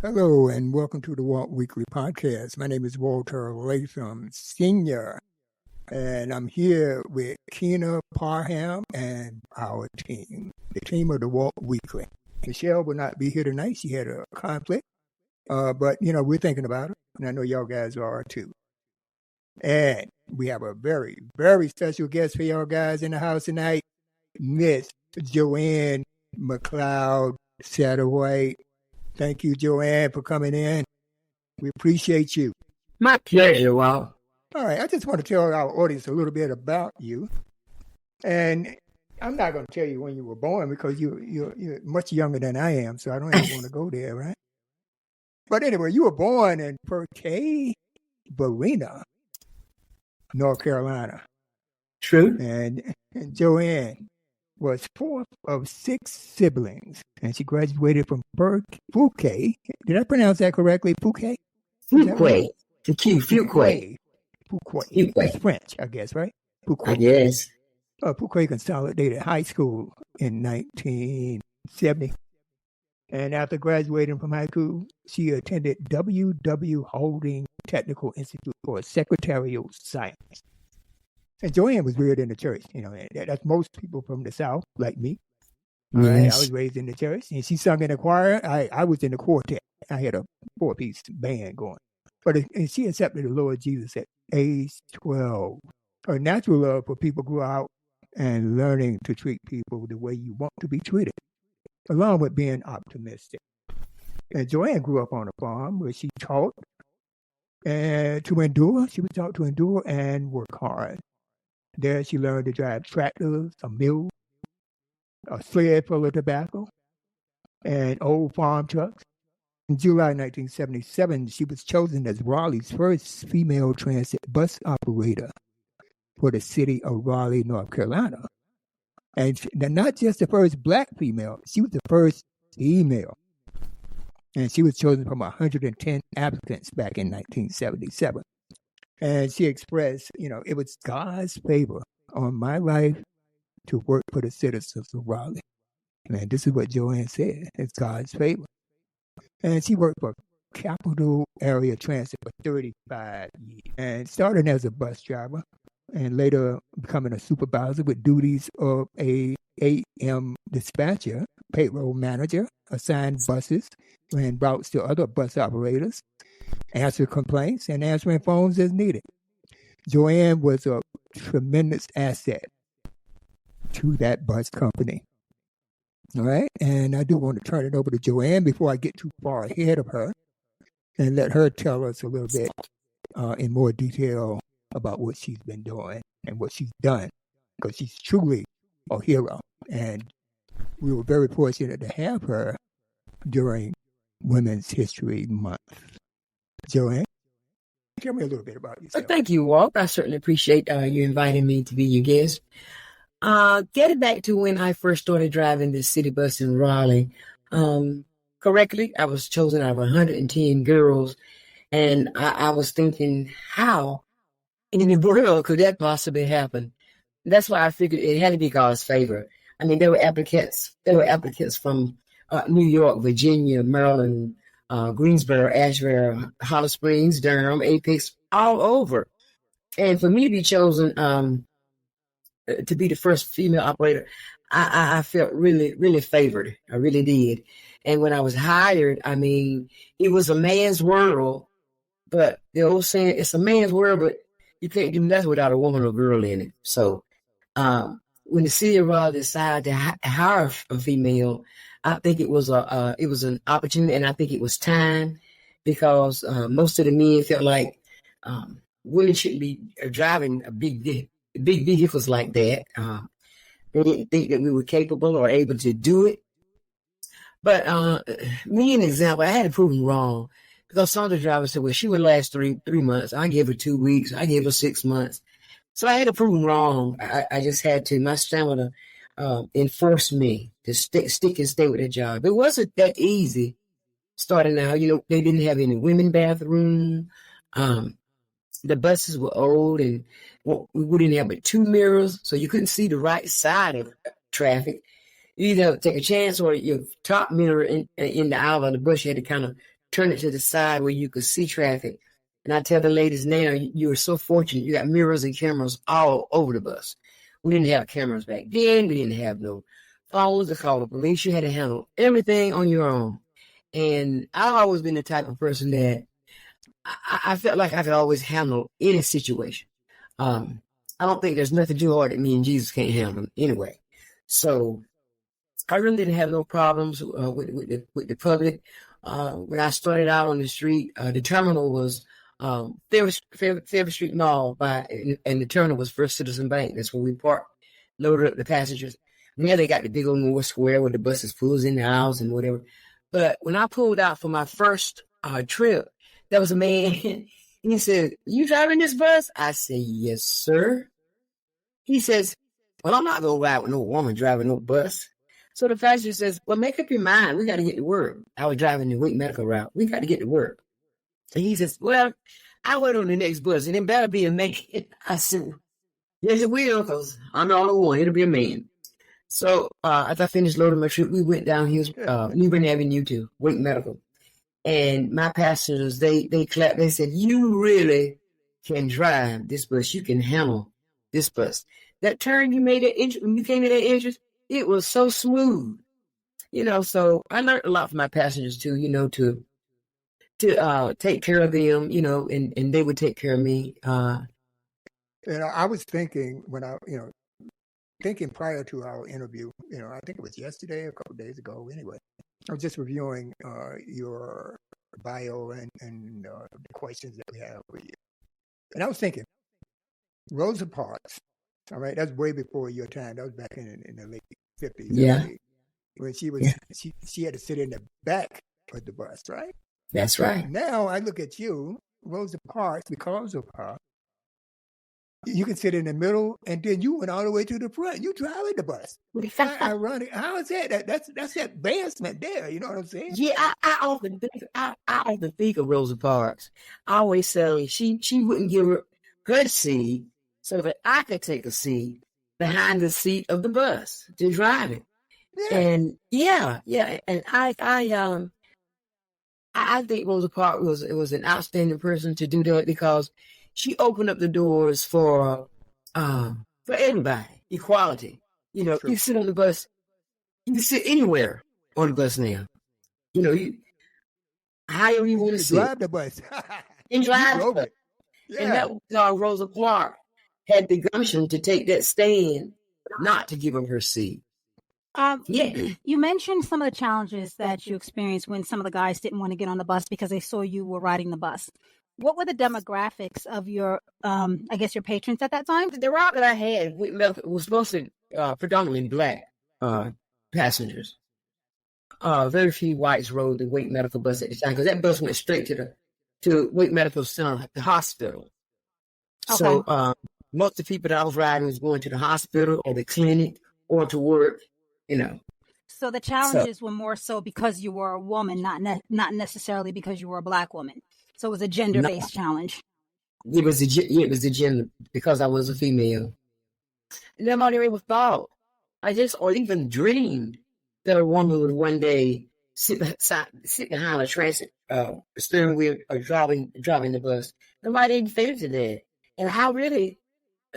Hello and welcome to the Walt Weekly Podcast. My name is Walter Latham Sr. and I'm here with Keena Parham and our team, the team of the Walt Weekly. Michelle will not be here tonight. She had a conflict, but we're thinking about it, and I know y'all guys are too. And we have a very, very special guest for y'all guys in the house tonight, Miss Joanne McLeod Satterwhite. Thank you, Joann, for coming in. We appreciate you. My pleasure, Walt. All right, I just want to tell our audience a little bit about you. And I'm not going to tell you when you were born because you're much younger than I am, so I don't even want to go there, right? But anyway, you were born in Perkay, Barina, North Carolina. True. And Joann was fourth of six siblings, and she graduated from Fuquay. Did I pronounce that correctly? Fuquay? Fuquay. The Q, Fuquay. Fuquay. It's French, I guess, right? Fuquay. I guess. Fuquay Consolidated High School in 1970. And after graduating from high school, she attended W.W. Holding Technical Institute for Secretarial Science. And Joann was reared in the church. That's most people from the South, like me. Yes. Right? I was raised in the church, and she sung in the choir. I was in the quartet. I had a 4-piece band going. And she accepted the Lord Jesus at age 12. Her natural love for people grew out and learning to treat people the way you want to be treated, along with being optimistic. And Joann grew up on a farm where she taught to endure. She was taught to endure and work hard. There she learned to drive tractors, a mule, a sled full of tobacco, and old farm trucks. In July 1977, she was chosen as Raleigh's first female transit bus operator for the city of Raleigh, North Carolina. And not just the first black female, she was the first female. And she was chosen from 110 applicants back in 1977. And she expressed, it was God's favor on my life to work for the citizens of Raleigh. And this is what Joann said. It's God's favor. And she worked for Capital Area Transit for 35 years and started as a bus driver and later becoming a supervisor with duties of a AM dispatcher, payroll manager, assigned buses, ran routes to other bus operators, answered complaints, and answering phones as needed. Joann was a tremendous asset to that bus company. All right? And I do want to turn it over to Joann before I get too far ahead of her and let her tell us a little bit in more detail about what she's been doing and what she's done, because she's truly a hero. And we were very fortunate to have her during Women's History Month. Joann, tell me a little bit about yourself. Thank you, Walt. I certainly appreciate you inviting me to be your guest. Getting back to when I first started driving the city bus in Raleigh, correctly, I was chosen out of 110 girls, and I was thinking, how in the world could that possibly happen? That's why I figured it had to be God's favor. I mean, there were applicants from New York, Virginia, Maryland, Greensboro, Asheville, Holly Springs, Durham, Apex, all over. And for me to be chosen to be the first female operator, I felt really, really favored. I really did. And when I was hired, I mean, it was a man's world, but the old saying, it's a man's world, but you can't do nothing without a woman or girl in it. So when the city of Raleigh decided to hire a female, I think it was an opportunity, and I think it was time, because most of the men felt like women shouldn't be driving big vehicles like that. They didn't think that we were capable or able to do it. But me, an example, I had to prove them wrong, because some of the drivers said, well, she would last 3 months. I gave her 2 weeks. I gave her 6 months. So I had to prove them wrong. I just had to. My stamina enforced me to stick and stay with that job. It wasn't that easy starting out. They didn't have any women bathroom. The buses were old, and we didn't have but 2 mirrors, so you couldn't see the right side of traffic. You either take a chance, or your top mirror in the aisle of the bus, you had to kind of turn it to the side where you could see traffic. And I tell the ladies now, you are so fortunate. You got mirrors and cameras all over the bus. We didn't have cameras back then. We didn't have no phones to call the police. You had to handle everything on your own. And I've always been the type of person that I felt like I could always handle any situation. I don't think there's nothing too hard that me and Jesus can't handle anyway. So I really didn't have no problems with the public. When I started out on the street, the terminal was Fairview Street Mall, and the terminal was First Citizen Bank. That's where we parked, loaded up the passengers. Now they got the big old North Square where the buses pulls in the aisles and whatever. But when I pulled out for my first trip, there was a man. He said, "You driving this bus?" I said, "Yes, sir." He says, "Well, I'm not going to ride with no woman driving no bus." So the passenger says, "Well, make up your mind. We got to get to work." I was driving the Wake Medical route. We got to get to work. And he says, "Well, I wait on the next bus, and it better be a man." I said, "Yes, it will, because I'm the only one. It'll be a man." So after I finished loading my trip, we went down here, New Bern Avenue to Wake Medical. And my passengers, they clapped. They said, "You really can drive this bus. You can handle this bus. That turn you made when you came to that entrance, it was so smooth." So I learned a lot from my passengers too, to take care of them, and they would take care of me. I was thinking when thinking prior to our interview, I think it was yesterday, a couple of days ago, anyway. I was just reviewing your bio and the questions that we have for you. And I was thinking, Rosa Parks, all right, that's way before your time. That was back in the late 50s. Yeah. When she had to sit in the back of the bus, right? That's right. Now I look at you, Rosa Parks, because of her, you can sit in the middle, and then you went all the way to the front. You driving the bus. Ironic. How is that? That's advancement there. You know what I'm saying? Yeah, I often think of Rosa Parks. I always say she wouldn't give her seat so that I could take a seat behind the seat of the bus to drive it. Yeah. And and I think Rosa Parks was an outstanding person to do that, because she opened up the doors for everybody, equality. You sit on the bus, you can sit anywhere on the bus now. However you want to sit. Drive the bus. And drive the bus. Yeah. And that was Rosa Parks had the gumption to take that stand, not to give him her seat. You mentioned some of the challenges that you experienced when some of the guys didn't want to get on the bus because they saw you were riding the bus. What were the demographics of your, your patrons at that time? The route that I had was mostly predominantly black passengers. Very few whites rode the Wake Medical bus at the time, because that bus went straight to Wake Medical Center, the hospital. Okay. So most of the people that I was riding was going to the hospital or the clinic or to work, So the challenges were more so because you were a woman, not necessarily because you were a black woman. So it was a gender-based challenge. It was a gender, because I was a female. Nobody ever thought, or even dreamed, that a woman would one day sit behind a transit steering wheel or driving the bus. Nobody even figured to that. And I really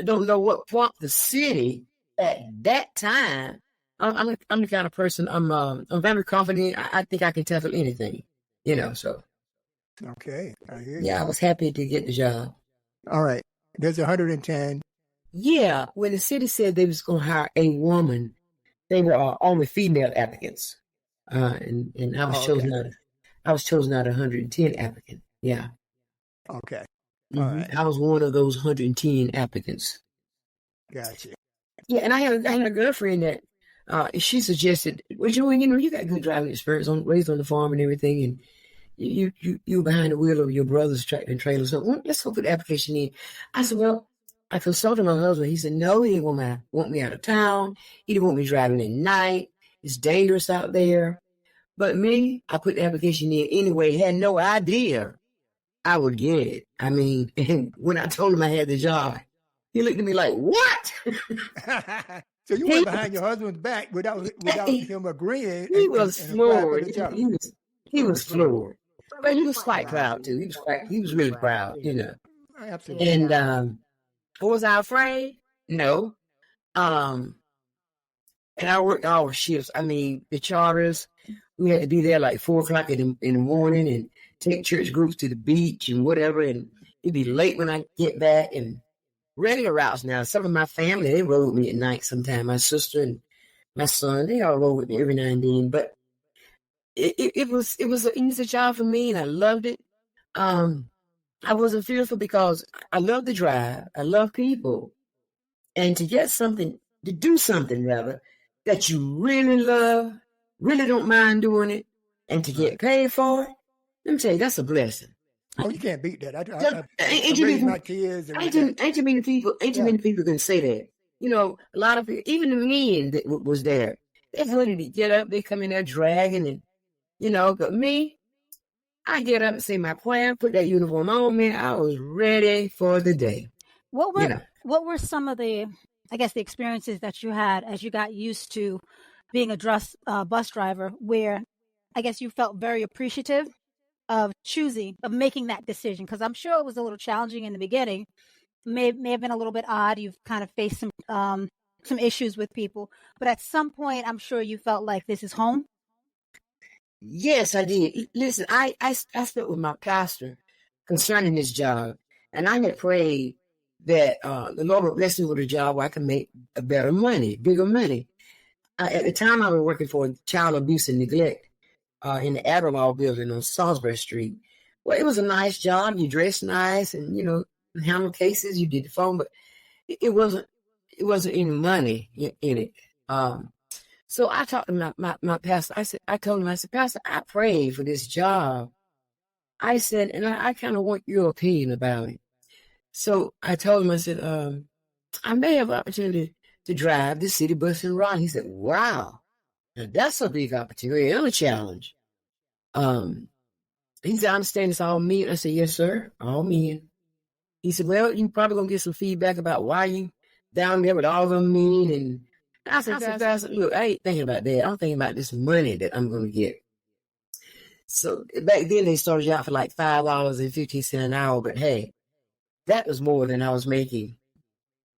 don't know what prompted the city at that time. I'm the kind of person, I'm very confident. I think I can tackle anything, so. Okay, I hear you. Yeah, I was happy to get the job. All right, there's 110. Yeah, when the city said they was going to hire a woman, they were only female applicants, and I was chosen out. I was chosen out of 110 applicants. Yeah. Okay. All right. I was one of those 110 applicants. Gotcha. Yeah, and I had a girlfriend that she suggested, "Well, Joann, you got good driving experience, raised on the farm and everything, and you behind the wheel of your brother's tractor and trailer, so let's go put the application in." I said, "Well," I consulted my husband. He said, "No, he didn't want me out of town. He didn't want me driving at night. It's dangerous out there." But me, I put the application in anyway. Had no idea I would get it. I mean, when I told him I had the job, he looked at me like, "What?" So you went behind your husband's back without him agreeing. He was floored. He was floored. But he was quite proud too. He was really proud, Absolutely. And was I afraid? No. And I worked all shifts. I mean, the charters, we had to be there like 4:00 in the morning and take church groups to the beach and whatever. And it'd be late when I get back. And regular routes now. Some of my family, they rode with me at night sometime. My sister and my son, they all rode with me every now and then. But it was an easy job for me, and I loved it. I wasn't fearful because I love to drive. I love people. And to get something, to do something rather, that you really love, really don't mind doing it, and to get paid for it, let me tell you, that's a blessing. Oh, you can't beat that. Ain't too many people can say that. A lot of people, even the men that was there, they're ready to get up, they come in there dragging, and but me, I get up and say my plan, put that uniform on, man. I was ready for the day. What were some of the, I guess, the experiences that you had as you got used to being a bus driver, where I guess you felt very appreciative of making that decision? Because I'm sure it was a little challenging in the beginning. May have been a little bit odd. You've kind of faced some issues with people, but at some point, I'm sure you felt like this is home. Yes, I did. Listen, I spoke with my pastor concerning this job, and I had prayed that the Lord would bless me with a job where I can make bigger money. At the time, I was working for child abuse and neglect in the Admiral building on Salisbury Street. Well, it was a nice job. You dressed nice, and handle cases. You did the phone, but it wasn't any money in it. So I talked to my pastor. I told him, Pastor, I prayed for this job. I said, and I kind of want your opinion about it. So I told him, I said, I may have an opportunity to drive the city bus in Raleigh. He said, wow, now that's a big opportunity and a challenge. He said, I understand it's all me. I said, yes, sir, all me. He said, well, you probably going to get some feedback about why you down there with all them men. And I said, Pastor, look, I ain't thinking about that. I'm thinking about this money that I'm going to get. So back then they started you out for like $5.50 an hour, but hey, that was more than I was making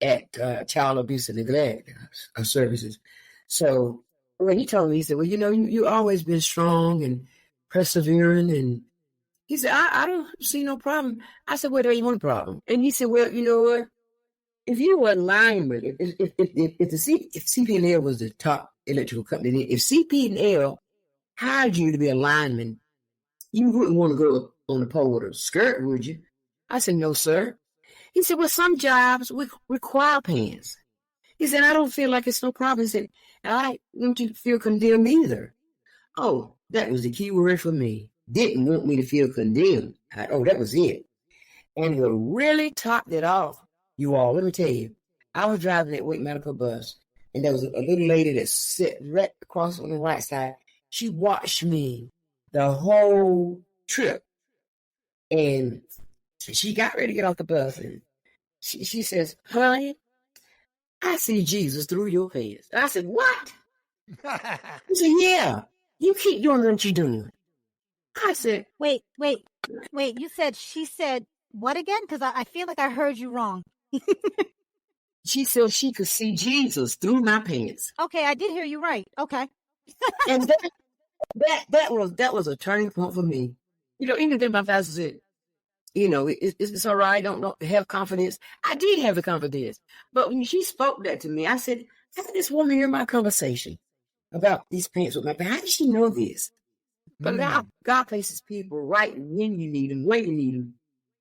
at child abuse and neglect services. So when he told me, he said, well, you always been strong and persevering. And he said, I don't see no problem. I said, well, there ain't one problem. And he said, well, you know what? If you were aligned with it, if CP&L was the top electrical company, if CP&L hired you to be a lineman, you wouldn't want to go on the pole with a skirt, would you? I said, no, sir. He said, well, some jobs require pants. He said, I don't feel like it's no problem. He said, I don't feel condemned either. Oh, that was the key word for me. Didn't want me to feel condemned. That was it. And he really topped it off. You all, let me tell you, I was driving that Wake Medical bus, and there was a little lady that sat right across on the right side. She watched me the whole trip, and she got ready to get off the bus, and she says, honey, I see Jesus through your face. I said, what? She said, yeah, you keep doing what you're doing. I said, wait, she said what again? Because I feel like I heard you wrong. She said she could see Jesus through my pants. Okay, I did hear you right. Okay. And that was a turning point for me. Even then my pastor said, it's all right, don't have confidence. I did have the confidence. But when she spoke that to me, I said, how did this woman hear my conversation about these pants with my pants? How did she know this? But God places people right when you need them, when you need them,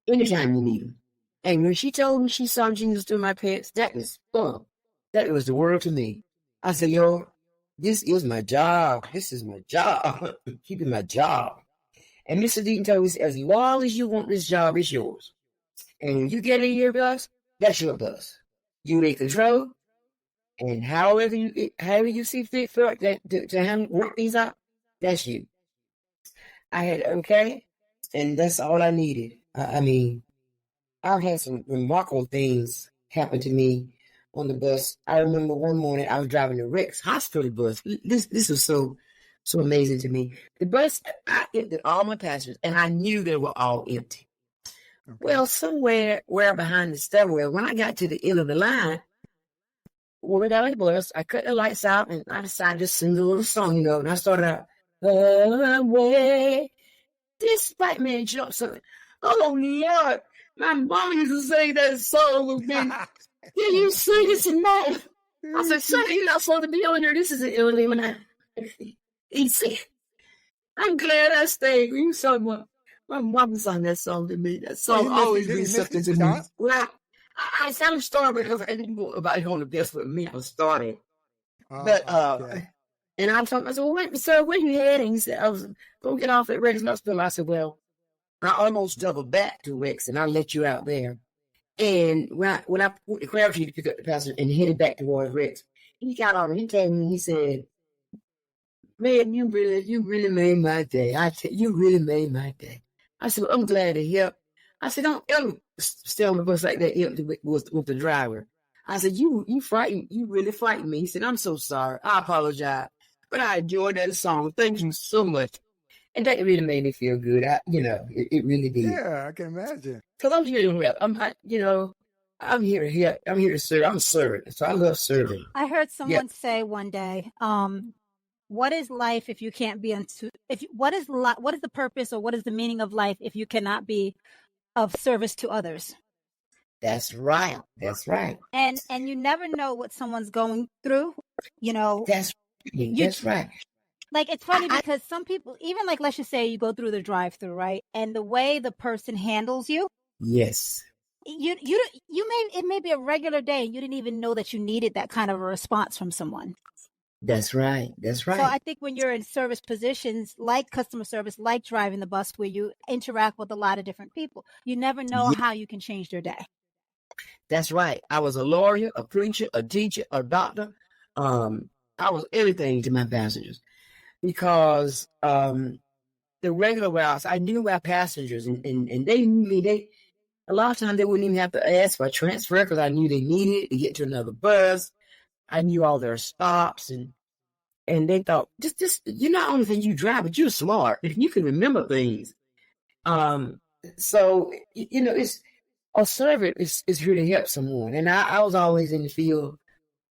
anytime you need them. And when she told me she saw Jesus through my pants, that was the world to me. I said, this is my job. This is my job. Keeping my job. And Mr. Deaton told me, as long as you want this job, it's yours. And when you get in your bus, that's your bus. You in control. And however you see fit for that to work these out, that's you. I had okay, and that's all I needed. I mean, I've had some remarkable things happen to me on the bus. I remember one morning I was driving the Rex hospital bus. This was so so amazing to me. The bus, I emptied all my passengers, and I knew they were all empty. Okay. Well, somewhere behind the stairwell, when I got to the end of the line, when we got on the bus, I cut the lights out, and I decided to sing a little song, and I started out, away. This white man jumped something. Oh, Lord, my mom used to sing that song with me. Can you sing it tonight? I said, son, you're not supposed to be on here. This is an early when he said, I'm glad I stayed. You saw my mom sang that song to me. That song always means something to me. Well, I sound a story because I didn't know about it on the best with me. I was starting. And I told him, I said, well, sir, where you heading? He said, I was going to get off at Rex Hospital. I said, well, I almost doubled back to Rex, and I'll let you out there. And when I went the crowd to pick up the passenger and headed back towards Rex, he got on and he told me, he said, man, you really made my day. You really made my day. I said, well, I'm glad to hear. I said, don't ever stay on the bus like that empty with the driver. I said, you really frightened me. He said, I'm so sorry. I apologize. But I enjoyed that song. Thank you so much. And that really made me feel good. It really did. Yeah, I can imagine. Because I'm here to help. I'm here to serve. I'm a servant, so I love serving. I heard someone say one day, what is life if you can't be what is the purpose or what is the meaning of life if you cannot be of service to others? That's right. And you never know what someone's going through, That's right. Like, it's funny because some people, even like, let's just say you go through the drive-through, right? And the way the person handles you. Yes. It may be a regular day and you didn't even know that you needed that kind of a response from someone. That's right. So I think when you're in service positions like customer service, like driving the bus, where you interact with a lot of different people, you never know how you can change their day. That's right. I was a lawyer, a preacher, a teacher, a doctor. I was everything to my passengers because the regular routes, I knew our passengers and they knew me. A lot of times they wouldn't even have to ask for a transfer because I knew they needed it to get to another bus. I knew all their stops and they thought, just you're not only that you drive, but you're smart. You can remember things. So, it's a servant is here to help someone. And I was always in the field,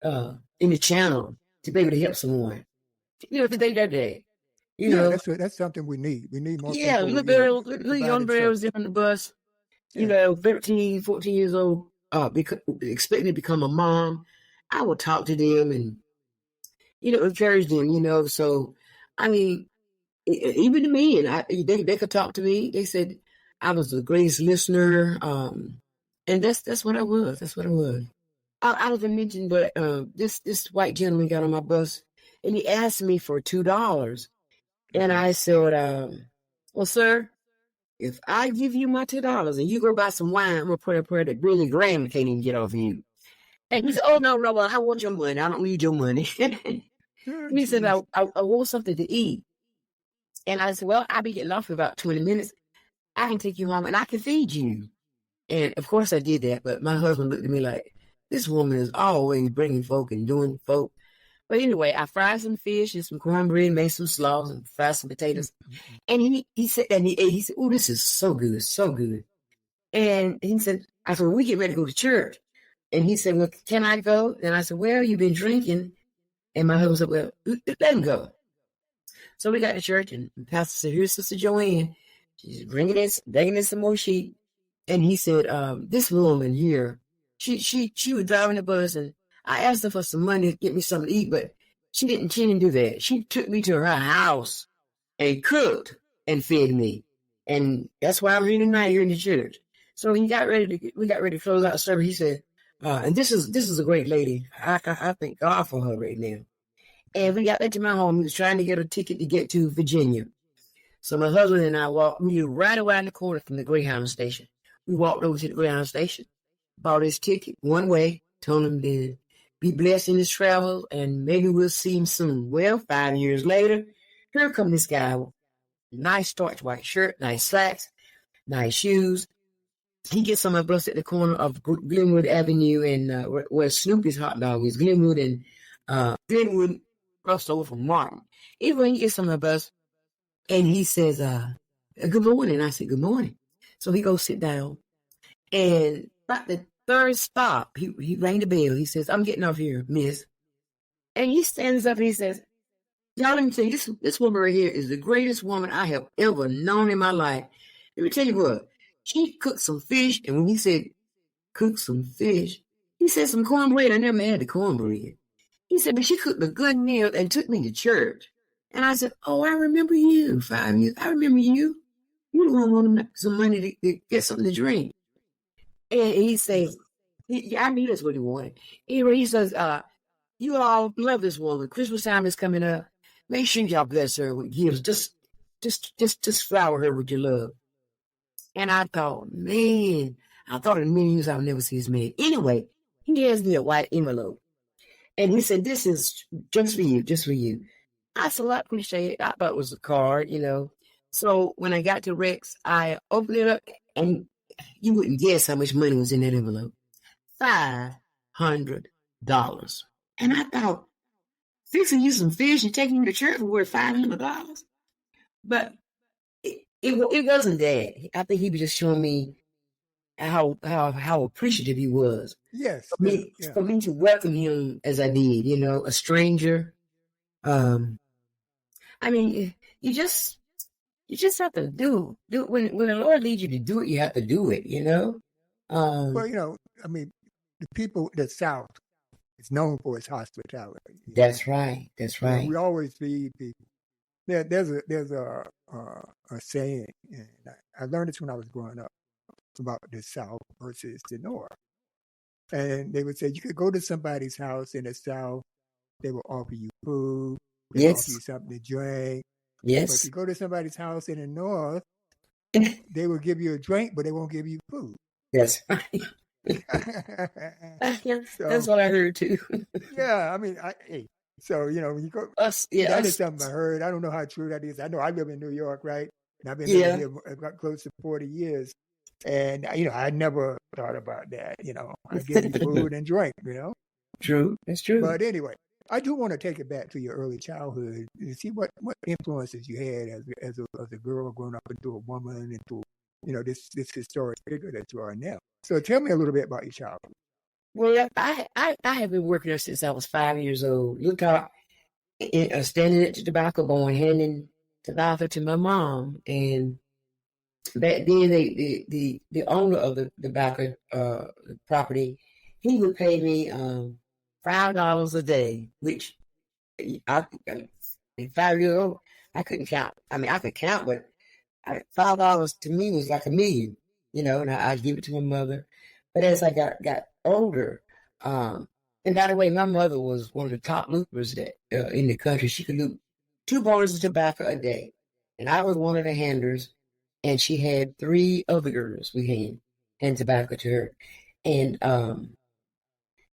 in the channel to be able to help someone. Today that day. That's something we need. We need more people. Yeah, little young girls on the bus, 13, 14 years old, expecting to become a mom. I would talk to them and, encourage them, So, I mean, even the men, they could talk to me. They said I was the greatest listener. And that's what I was. That's what I was. I was mentioned, but this white gentleman got on my bus and he asked me for $2. And I said, well, sir, if I give you my $2 and you go buy some wine, I'm going to put a prayer that Billy Graham can't even get off you. And he said, oh, no, I want your money. I don't need your money. He said, I want something to eat. And I said, well, I'll be getting off in about 20 minutes. I can take you home and I can feed you. And, of course, I did that. But my husband looked at me like, this woman is always bringing folk and doing folk. But anyway, I fried some fish and some cornbread, made some slaws and fried some potatoes. And he said, and he ate. He said, oh, this is so good, so good. And he said, I said, well, we get ready to go to church. And he said, well, can I go? And I said, well, you've been drinking. And my husband said, well, let him go. So we got to church, and the pastor said, here's Sister Joanne. She's bringing in some more sheep. And he said, this woman here, she was driving the bus, and I asked her for some money to get me something to eat, but she didn't do that. She took me to her house and cooked and fed me. And that's why I'm here tonight here in the church. So when we got ready to close out the service, he said, and this is a great lady. I thank God for her right now. And we got back to my home. He was trying to get a ticket to get to Virginia. So my husband and I walked right around the corner from the Greyhound station. We walked over to the Greyhound station, bought his ticket one way, told him to be blessed in his travel, and maybe we'll see him soon. Well, 5 years later, here come this guy. Nice starched white shirt, nice slacks, nice shoes. He gets on my bus at the corner of Glenwood Avenue and where Snoopy's hot dog is. Glenwood crossed over from Martin. Even when he gets on the bus, and he says, good morning. I said, good morning. So he goes sit down. And about the third stop, he rang the bell. He says, I'm getting off here, miss. And he stands up and he says, y'all, let me tell you, this woman right here is the greatest woman I have ever known in my life. Let me tell you what, she cooked some fish. And when he said, cook some fish, he said some cornbread. I never had the cornbread. He said, but she cooked a good meal and took me to church. And I said, oh, I remember you 5 years. I remember you. You don't want some money to get something to drink. And he says, I knew that's what he wanted. Anyway, he says, you all love this woman. Christmas time is coming up. Make sure y'all bless her with gifts. Just flower her with your love. And I thought, man, in many years I'll never see this man. Anyway, he hands me a white envelope. And he said, this is just for you. I said, I appreciate it. I thought it was a card, So when I got to Rex, I opened it up, and you wouldn't guess how much money was in that envelope. $500. And I thought, fixing you some fish and taking you to church was worth $500. But it wasn't that. I think he was just showing me how appreciative he was. Yes. For me to welcome him as I did, a stranger. I mean, you just have to do when the Lord leads you to do it, you have to do it, Well, the people in the South is known for its hospitality. That's right. We always feed people. There's a saying, and I learned this when I was growing up, about the South versus the North. And they would say you could go to somebody's house in the South, they will offer you food, they will offer you something to drink. Yes. But if you go to somebody's house in the North, they will give you a drink, but they won't give you food. That's right. That's what I heard too. Yeah, when you go, that is something I heard. I don't know how true that is. I know I live in New York, right? And I've been living here close to 40 years. And, I never thought about that, I give you food and drink, True. That's true. But anyway, I do want to take it back to your early childhood and see what influences you had as a girl growing up into a woman, into, this historic figure that you are now. So tell me a little bit about your childhood. Well, I have been working there since I was 5 years old. Look how standing at the tobacco barn, handing tobacco to my mom. And back then, the owner of the tobacco property, he would pay me $5 a day, which at 5 years old, I couldn't count. I mean, I could count, but $5 to me was like $1 million, and I'd give it to my mother. But as I got older, and by the way, my mother was one of the top loopers that in the country. She could loop 2 bars of tobacco a day, and I was one of the handlers. And she had 3 other girls we hand tobacco to her, and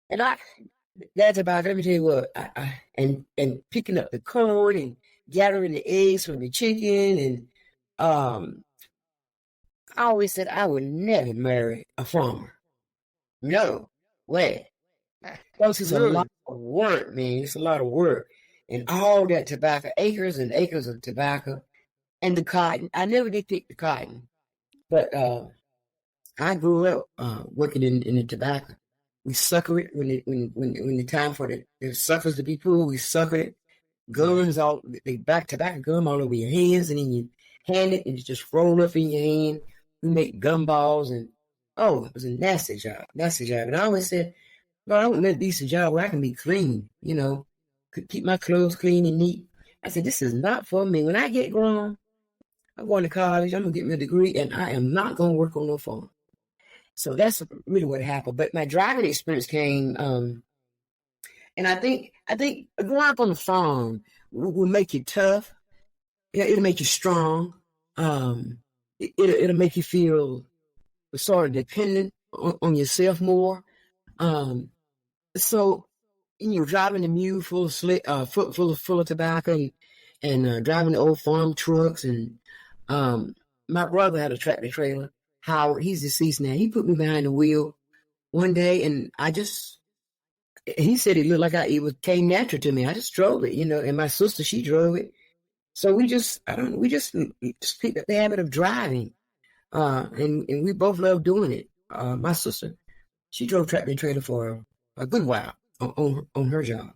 that tobacco. Let me tell you what, and picking up the corn and gathering the eggs from the chicken, and I always said I would never marry a farmer. No way. Because it's a lot of work, man. It's a lot of work. And all that tobacco, acres and acres of tobacco. And the cotton. I never did pick the cotton. But I grew up working in the tobacco. We sucker it when the time for the suckers to be pulled, we sucker it. Gums they back tobacco gum all over your hands, and then you hand it and it just roll up in your hand. We make gumballs, and it was a nasty job. And I always said, Lord, I want a decent job where I can be clean, could keep my clothes clean and neat. I said, this is not for me. When I get grown, I'm going to college, I'm going to get me a degree, and I am not going to work on no farm. So that's really what happened. But my driving experience came, and I think growing up on the farm will make you tough. It'll make you strong. It'll make you feel sort of dependent on yourself more. So you're driving a mule full of tobacco and driving the old farm trucks. And my brother had a tractor trailer. Howard, he's deceased now. He put me behind the wheel one day, and I he said it looked like it came natural to me. I just drove it, and my sister, she drove it. So we just picked up the habit of driving. And we both love doing it. My sister, she drove tractor and trailer for a good while on her job.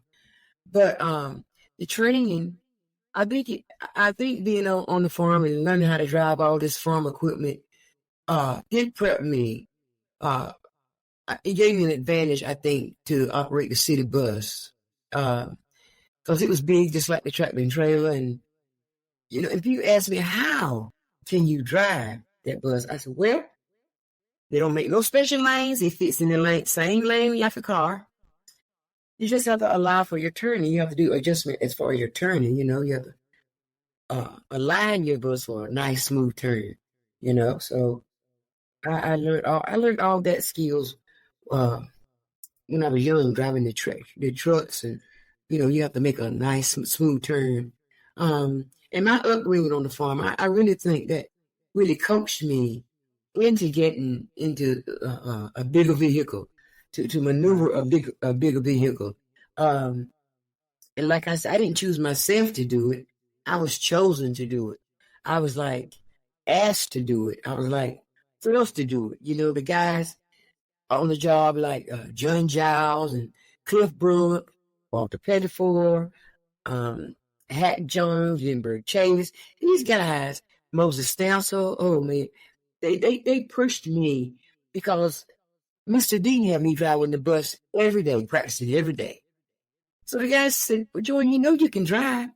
But the training, I think being on the farm and learning how to drive all this farm equipment did prep me. It gave me an advantage, I think, to operate the city bus because it was big, just like the tractor and trailer. And if you ask me how can you drive that bus, I said, well, they don't make no special lanes. It fits in the same lane like a car. You just have to allow for your turning. You have to do adjustment as far as your turning. You have to align your bus for a nice smooth turn. So I learned all that skills when I was young, driving the trucks, and you have to make a nice smooth turn. And my upbringing on the farm, I really think that really coached me into getting into a bigger vehicle, to maneuver a bigger vehicle. And like I said, I didn't choose myself to do it. I was chosen to do it. I was asked to do it. I was thrilled to do it. The guys on the job like John Giles and Cliff Brook, Walter Pettiford, Hack Jones, Lindbergh Chavis. These guys, Moses Stansel, oh man, they pushed me because Mr. Dean had me driving the bus every day, practicing every day. So the guys said, well, Joann, you can drive.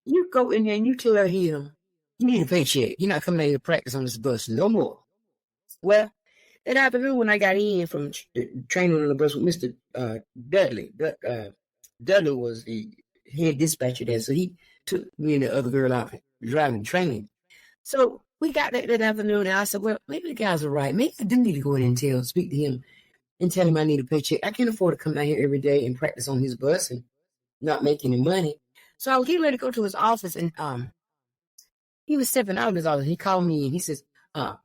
You go in there and you tell him you need a paycheck. You're not coming out here to practice on this bus no more. Well, that afternoon when I got in from training on the bus with Mr. Dudley, Dudley was the head dispatcher there, so he took me and the other girl out driving training. So we got that afternoon, and I said, well, maybe the guys are right. Maybe I do need to go in and speak to him and tell him I need a paycheck. I can't afford to come down here every day and practice on his bus and not make any money. So I was getting ready to go to his office, and he was stepping out of his office. He called me, and he says,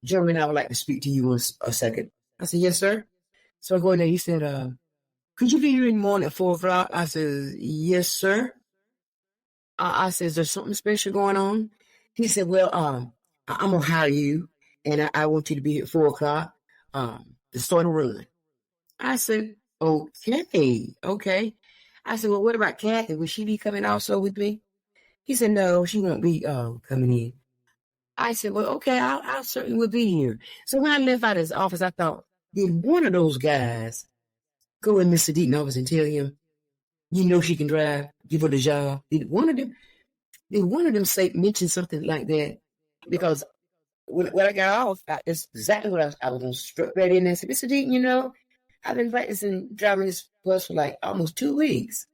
Joann, I would like to speak to you a second. I said, yes, sir. So I go in there. He said, could you be here in the morning at 4 o'clock? I said, yes, sir. I said, is there something special going on? He said, well, I'm going to hire you, and I want you to be here at 4 o'clock to start a run. I said, okay. I said, well, what about Kathy? Will she be coming also with me? He said, no, she won't be coming in. I said, well, okay, I certainly will be here. So when I left out of his office, I thought, did one of those guys go in Mr. Deaton's office and tell him, she can drive, give her the job? Did one of them mention something like that? Because when I got off, that's exactly what I was going to struck right in and say, Mr. Deaton, I've been practicing driving this bus for almost 2 weeks.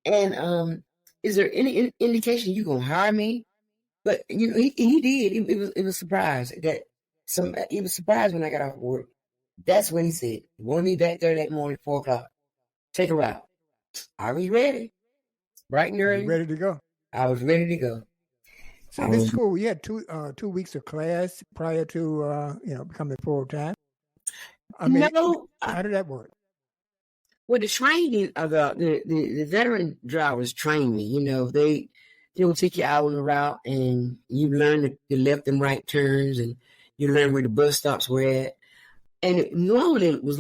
And is there any indication you're going to hire me? But, he did. It was surprised he was surprised when I got off work. That's when he said, you want me back there that morning at 4 o'clock? Take her out. I was ready. Bright and early. Ready to go. I was ready to go. So in school, you had 2 weeks of class prior to, becoming full-time? How did that work? Well, the training of the veteran drivers train me. They will take you out on the route, and you learn the left and right turns, and you learn where the bus stops were at. And normally it was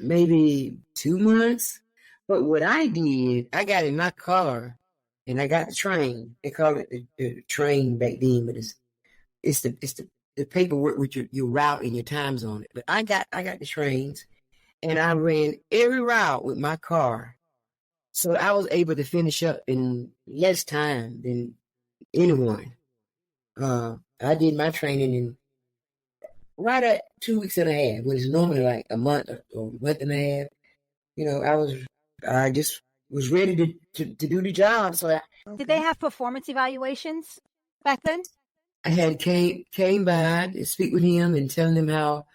maybe 2 months. But what I did, I got in my car and I got the train. They called it the train back then, but it's the paperwork with your route and your times on it. But I got the trains, and I ran every route with my car. So I was able to finish up in less time than anyone. I did my training in right at 2 weeks and a half, when it's normally like a month or a month and a half. I just was ready to do the job. So Did they have performance evaluations back then? I had came by to speak with him and telling them how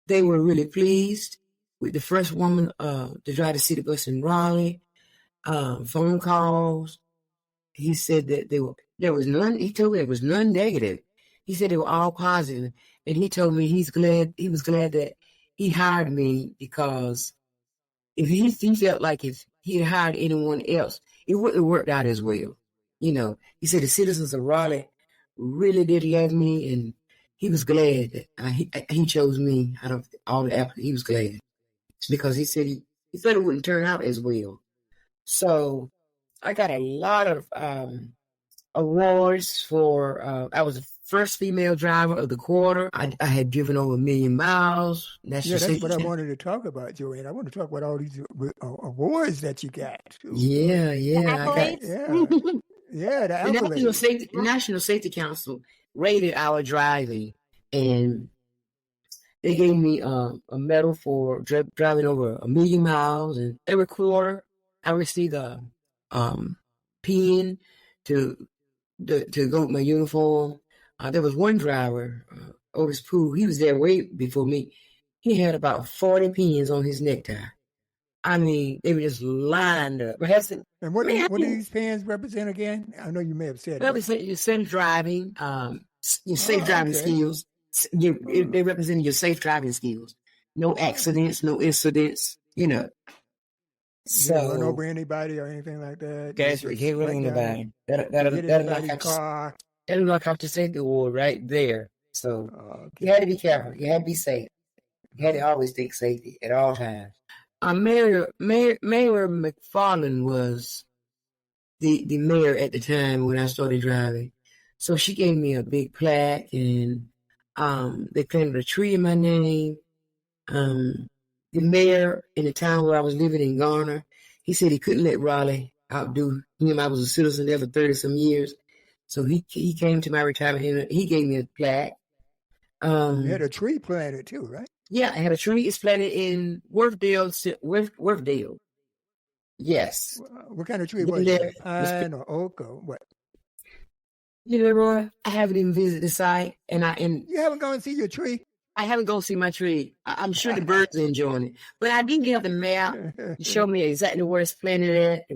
they were really pleased with the first woman to drive the city bus in Raleigh. Phone calls. He said that there was none. He told me there was none negative. He said they were all positive, and he told me he was glad that he hired me because if he felt like if he had hired anyone else, it wouldn't have worked out as well. You know, he said the citizens of Raleigh really did love me, and he was glad that he chose me out of all the applicants. He was glad because he said he thought it wouldn't turn out as well. So I got a lot of awards for. I was the first female driver of the quarter. I had driven over 1 million miles. That's what I wanted to talk about, Joanne. I want to talk about all these awards that you got. Yeah. The the National Safety Council rated our driving, and they gave me a medal for driving over 1 million miles. And every quarter, I received a pin to go with my uniform. There was one driver, Otis Poole. He was there way before me. He had about 40 pins on his necktie. I mean, they were just lined up. And what do these pins represent again? I know you may have said. Represent your safe driving, your safe driving skills. They represent your safe driving skills. No accidents, no incidents. You know. So you run over anybody or anything like that. That's right. Can't run anybody. That'll knock out the safety award right there. So you had to be careful. You had to be safe. You had to always think safety at all times. Mayor McFarland was the mayor at the time when I started driving. So she gave me a big plaque, and they planted a tree in my name. The mayor in the town where I was living in Garner, he said he couldn't let Raleigh outdo him. I was a citizen there for 30-some years. So he came to my retirement and he gave me a plaque. You had a tree planted too, right? Yeah, I had a tree. It's planted in Worthdale. Yes. What kind of tree was it? Pine or oak or what? You know, Roy, I haven't even visited the site, and you haven't gone to see your tree. I haven't gone to see my tree. I'm sure the birds are enjoying it, but I did get the map to show me exactly where it's planted at.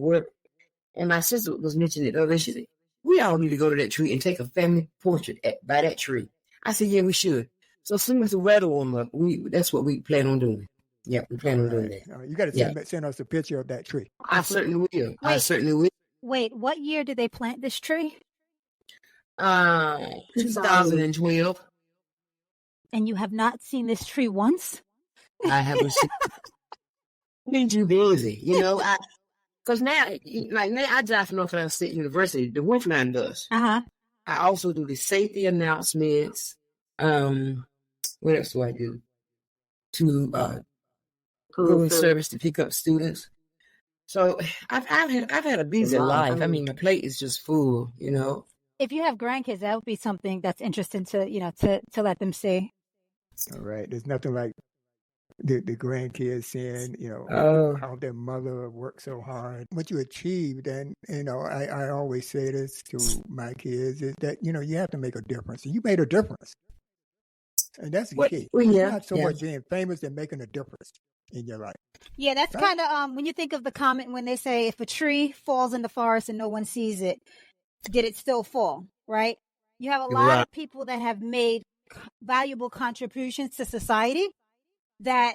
And my sister was mentioning it earlier. She said, "We all need to go to that tree and take a family portrait by that tree." I said, "Yeah, we should." So as soon as the weather warm up, that's what we plan on doing. Yeah, we plan on doing that. You got to send us a picture of that tree. I certainly will. Wait, what year did they plant this tree? 2012. And you have not seen this tree once? I haven't seen it. Been too busy, you know. Because now I drive from North Carolina State University. The Wolf Line does. I also do the safety announcements. What else do I do? To go in service to pick up students. So I've had a busy life. I mean, my plate is just full, you know. If you have grandkids, that would be something that's interesting to let them see. All right. There's nothing like the grandkids seeing, how their mother worked so hard. What you achieved, and, I always say this to my kids, is that, you have to make a difference. And you made a difference. And that's the key. Well, it's not so much being famous and making a difference in your life. Yeah, that's kind of, when you think of the comment when they say, if a tree falls in the forest and no one sees it, did it still fall, right? You have a lot of people that have made valuable contributions to society that,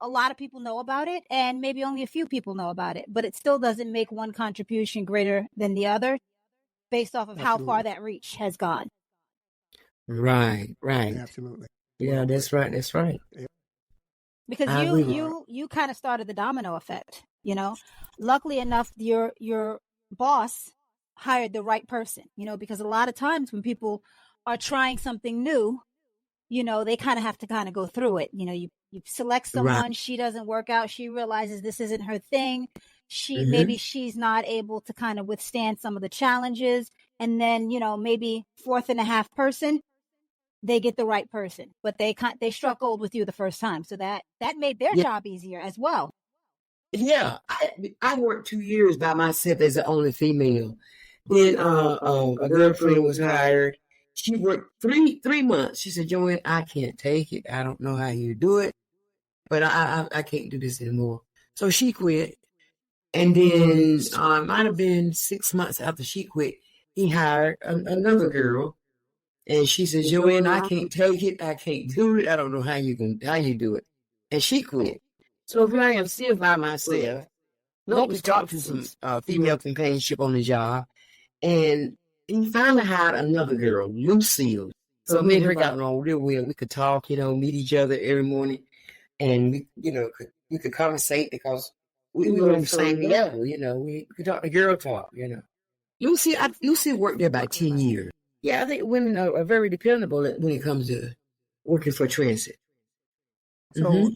a lot of people know about it and maybe only a few people know about it, but it still doesn't make one contribution greater than the other based off of how far that reach has gone. Right. Absolutely. Yeah, that's right. Yeah. Because you kind of started the domino effect, Luckily enough, your boss hired the right person, because a lot of times when people are trying something new, they kind of have to kind of go through it. You select someone, she doesn't work out. She realizes this isn't her thing. Maybe she's not able to kind of withstand some of the challenges. And then, maybe fourth and a half person, they get the right person, but they struggled with you the first time. So that made their job easier as well. Yeah. I worked 2 years by myself as the only female. Then a girlfriend was hired. She worked 3 months. She said, "Joanne, I can't take it. I don't know how you do it, but I can't do this anymore." So she quit. And then might have been 6 months after she quit, he hired another girl. And she said, Joanne, I can't take it. I can't do it. I don't know how you do it. And she quit. So here I am still by myself. Nobody talked to some female companionship on the job. And he finally hired another girl, Lucille. So me and her got along real well. We could talk, meet each other every morning. And we could conversate because we were on the same level, We could talk to girl talk, Lucy worked there about 10 years. Yeah, I think women are very dependable when it comes to working for transit. So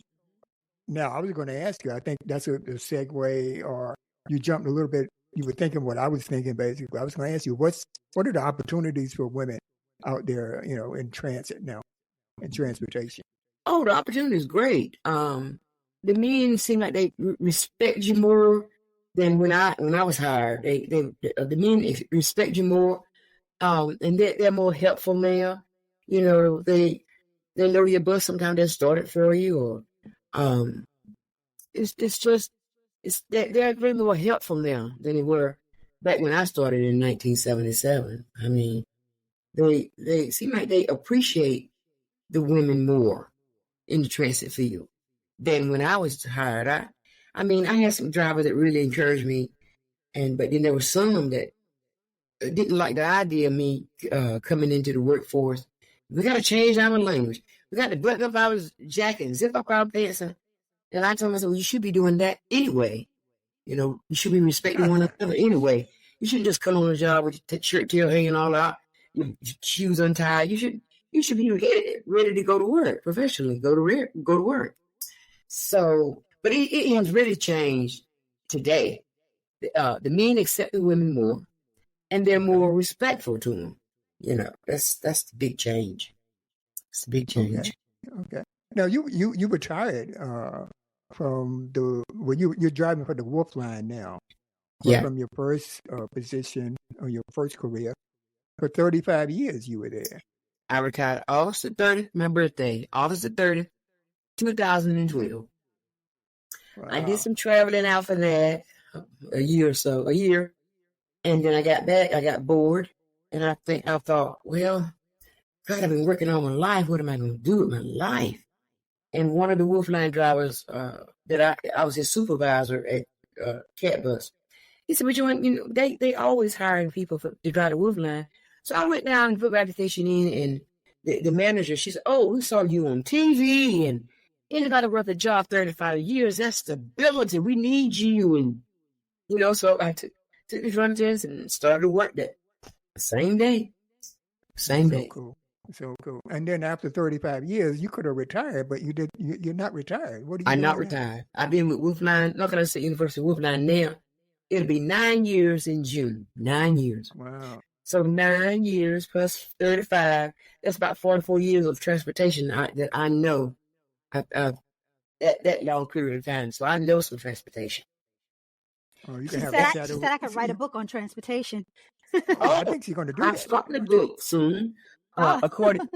now I was going to ask you, I think that's a segue, or you jumped a little bit. You were thinking what I was thinking, basically. I was going to ask you, what are the opportunities for women out there, in transit now, in transportation? Oh, the opportunity is great. The men seem like they respect you more than when I was hired. The men respect you more, and they're more helpful now. They know your bus. Sometimes they start it for you, or they're very more helpful now than they were back when I started in 1977. I mean, they seem like they appreciate the women more in the transit field than when I was hired. I had some drivers that really encouraged me, but then there were some that didn't like the idea of me coming into the workforce. We got to change our language. We got to button up our jacket and zip up our pants. And I told myself, well, you should be doing that anyway. You should be respecting one another anyway. You shouldn't just come on the job with your shirt tail hanging all out, your shoes untied. You should be ready to go to work professionally, go to work. So, but it has really changed today. The men accept the women more, and they're more respectful to them. That's the big change. It's a big change. Okay. Now you retired from you're driving for the Wolf Line now. Yeah. From your first position or your first career, for 35 years you were there. I retired August the 30th, my birthday, August the 30th, 2012. Wow. I did some traveling out for that, a year. And then I got back, I got bored. And I thought, well, God, I've been working all my life. What am I going to do with my life? And one of the Wolf Line drivers that I was his supervisor at Cat Bus, he said, but Joann, they always hiring people to drive the Wolf Line. So I went down and put my application in, and the manager, she said, oh, we saw you on TV, and anybody worth a job 35 years, that's stability. We need you. And, so I took the run test and started work that same day. So cool. And then after 35 years, you could have retired, but you're not retired. What are you I'm doing not now? retired. I've been with Wolf Line, not going to say University of Wolf Line now. It'll be 9 years in June. 9 years. Wow. So 9 years plus 35, that's about 44 years of transportation that I know that long period of time. So I know some transportation. Oh, you She can said I could write a book on transportation. I think she's going to do I'm that. starting a book soon. According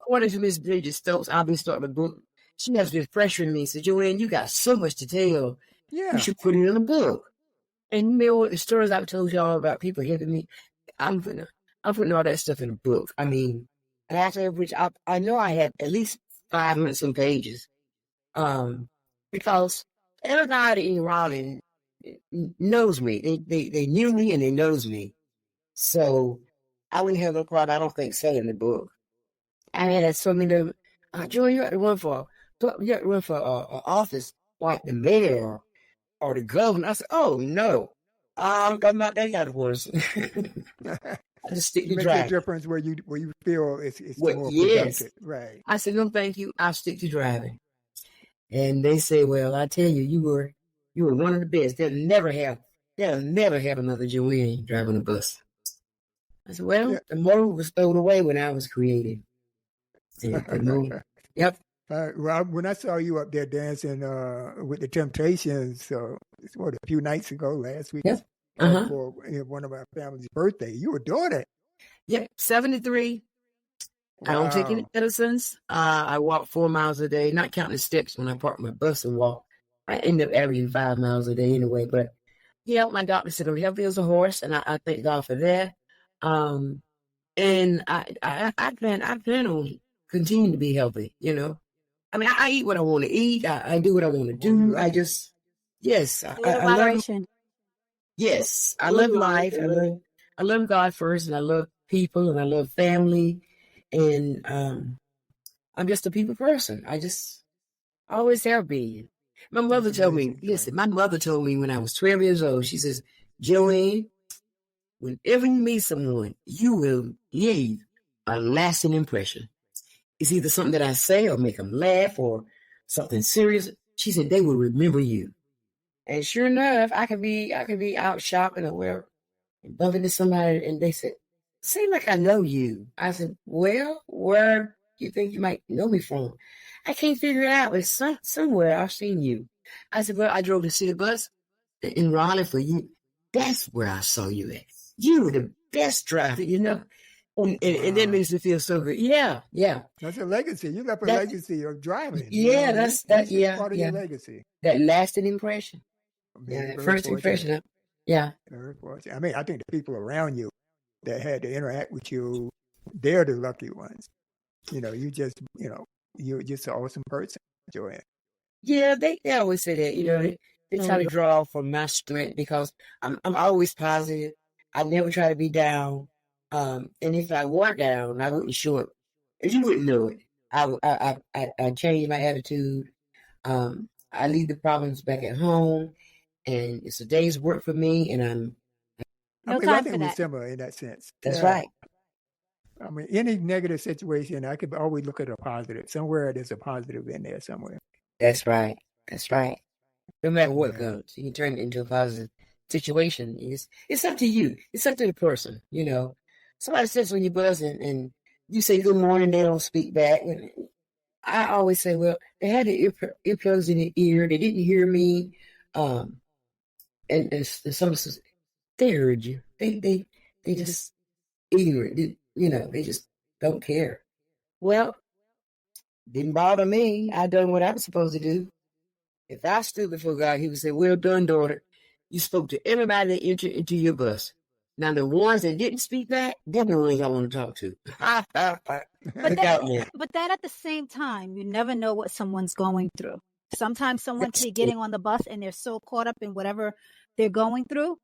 to Miss Bridget Stokes, I'll be starting a book. She has been pressuring me. Said, Joanne, you got so much to tell. Yeah. You should put it in a book. And the stories I've told y'all about people helping me, I'm putting all that stuff in a book. I mean, and after which I know I had at least 500 pages. Because everybody in Raleigh knows me. They knew me and they knows me. So I wouldn't have no problem, I don't think, saying the book. I had so many Joy, you got to run for office like the mayor or the governor. I said, oh no. I'm not that kind of person. I just stick to driving. Make a difference where you feel it's more productive. Right. I said, no, thank you. I'll stick to driving. And they say, well, I tell you, you were one of the best. They'll never have another Joanne driving a bus. I said, well, the motor was thrown away when I was created. Yep. Well, when I saw you up there dancing with the Temptations, a few nights ago, last week, for one of our family's birthday, you were doing it. Yep, 73. Wow. I don't take any medicines. I walk 4 miles a day, not counting the steps when I park my bus and walk. I end up averaging 5 miles a day anyway. But my doctor said, oh, healthy as a horse, and I thank God for that. And I plan on continuing to be healthy, you know. I mean, I eat what I want to eat. I do what I want to do. I just, yes, I love, moderation. yes, I love life. I love God first, and I love people, and I love family. And I'm just a people person. I just always have been. My mother told me, listen, my mother told me when I was 12 years old, she says, Joanne, whenever you meet someone, you will leave a lasting impression. It's either something that I say or make them laugh or something serious. She said they will remember you. And sure enough, I could be out shopping or wherever, and bump into somebody, and they said, "Seem like I know you." I said, "Well, where do you think you might know me from?" I can't figure it out. It's somewhere I've seen you. I said, "Well, I drove the city bus in Raleigh for you. That's where I saw you at. You were the best driver, you know." And that makes me feel so good. Yeah. That's a legacy. You left a legacy of driving. Yeah, that's part of your legacy. That lasting impression. First impression. Yeah. Very fortunate. I mean, I think the people around you that had to interact with you, they're the lucky ones. You know, you're just an awesome person, Joanne. Yeah, they always say that. You know, they try to draw from my strength because I'm always positive. I never try to be down. And if I were down, I wouldn't show it. You wouldn't know it. I changed my attitude. I leave the problems back at home, and it's a day's work for me. And I think we're similar in that sense. That's right. I mean, any negative situation, I could always look at a positive. Somewhere there's a positive in there somewhere. That's right. No matter what comes, you can turn it into a positive situation. It's up to you. It's up to the person, you know. Somebody sits on your bus and you say good morning, they don't speak back. And I always say, well, they had the earplugs in their ear, they didn't hear me. And some says they heard you. They just ignorant, you know, they just don't care. Well, didn't bother me. I done what I was supposed to do. If I stood before God, he would say, well done, daughter. You spoke to everybody that entered into your bus. Now, the ones that didn't speak back, they're the ones I want to talk to. But that at the same time, you never know what someone's going through. Sometimes someone could be getting on the bus and they're so caught up in whatever they're going through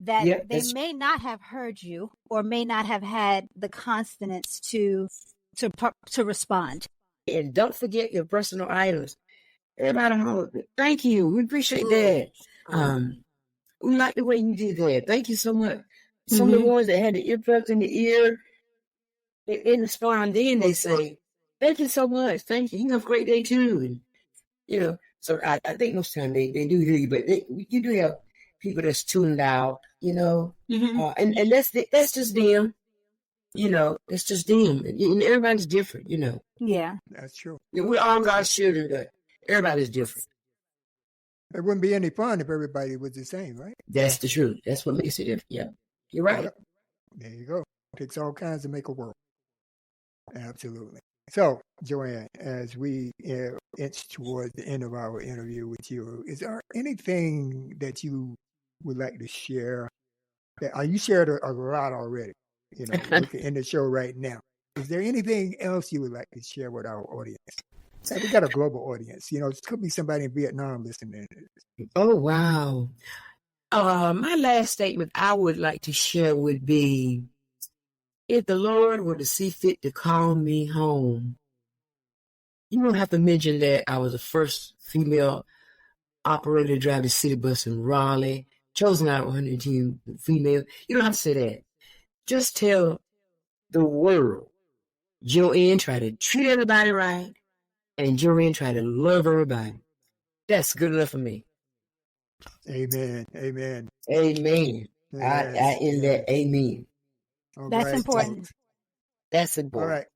that they may not have heard you or may not have had the consonants to respond. And don't forget your personal items. Everybody, thank you. We appreciate that. We like the way you did that. Thank you so much. Some of the ones that had the earplugs in the ear, in the store, and then they say, thank you so much. Thank you. You have a great day too. And, you know, so I think most time they do hear you, but you do have people that's tuned out, you know, and that's just them. You know, it's just them. And everybody's different, you know. Yeah. That's true. We're all God's children, but everybody's different. It wouldn't be any fun if everybody was the same, right? That's the truth. That's what makes it different. Yeah. You're right. Yep. There you go. It takes all kinds to make a world. Absolutely. So, Joanne, as we inch towards the end of our interview with you, is there anything that you would like to share? You shared a lot already, you know, in the show right now. Is there anything else you would like to share with our audience? So we got a global audience. You know, it could be somebody in Vietnam listening to this. Oh, wow. My last statement I would like to share would be, if the Lord were to see fit to call me home, you don't have to mention that I was the first female operator to drive the city bus in Raleigh, chosen out of 110 female. You don't have to say that. Just tell the world, Joanne tried to treat everybody right, and Joanne tried to love everybody. That's good enough for me. Amen. I end that. Amen. That's important. That's important. All right.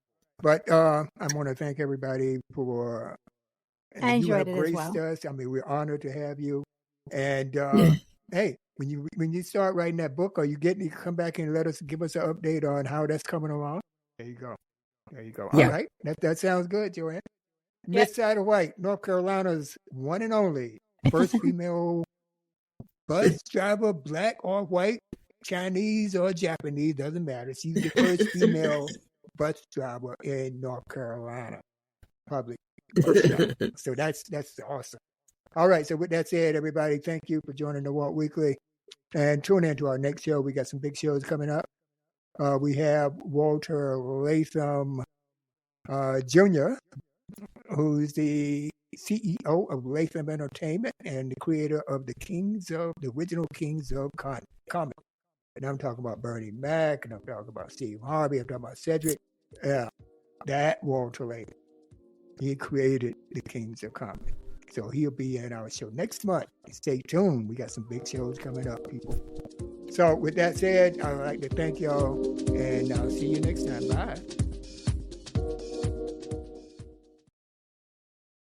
But I want to thank everybody for I enjoyed it as well. Us. I mean, we're honored to have you. And hey, when you start writing that book, are you come back and give us an update on how that's coming along? There you go. Yeah. All right. That sounds good, Joanne. Miss Satterwhite, North Carolina's one and only first female bus driver, black or white, Chinese or Japanese, doesn't matter. She's the first female bus driver in North Carolina, public bus driver. So that's awesome. All right. So with that said, everybody, thank you for joining the Walt Weekly, and tune in to our next show. We got some big shows coming up. We have Walter Latham Jr., who's the CEO of Latham Entertainment and the creator of the original Kings of Comic. And I'm talking about Bernie Mac, and I'm talking about Steve Harvey, I'm talking about Cedric. That Walter Latham. He created the Kings of Comic. So he'll be in our show next month. Stay tuned. We got some big shows coming up, people. So with that said, I'd like to thank y'all, and I'll see you next time. Bye.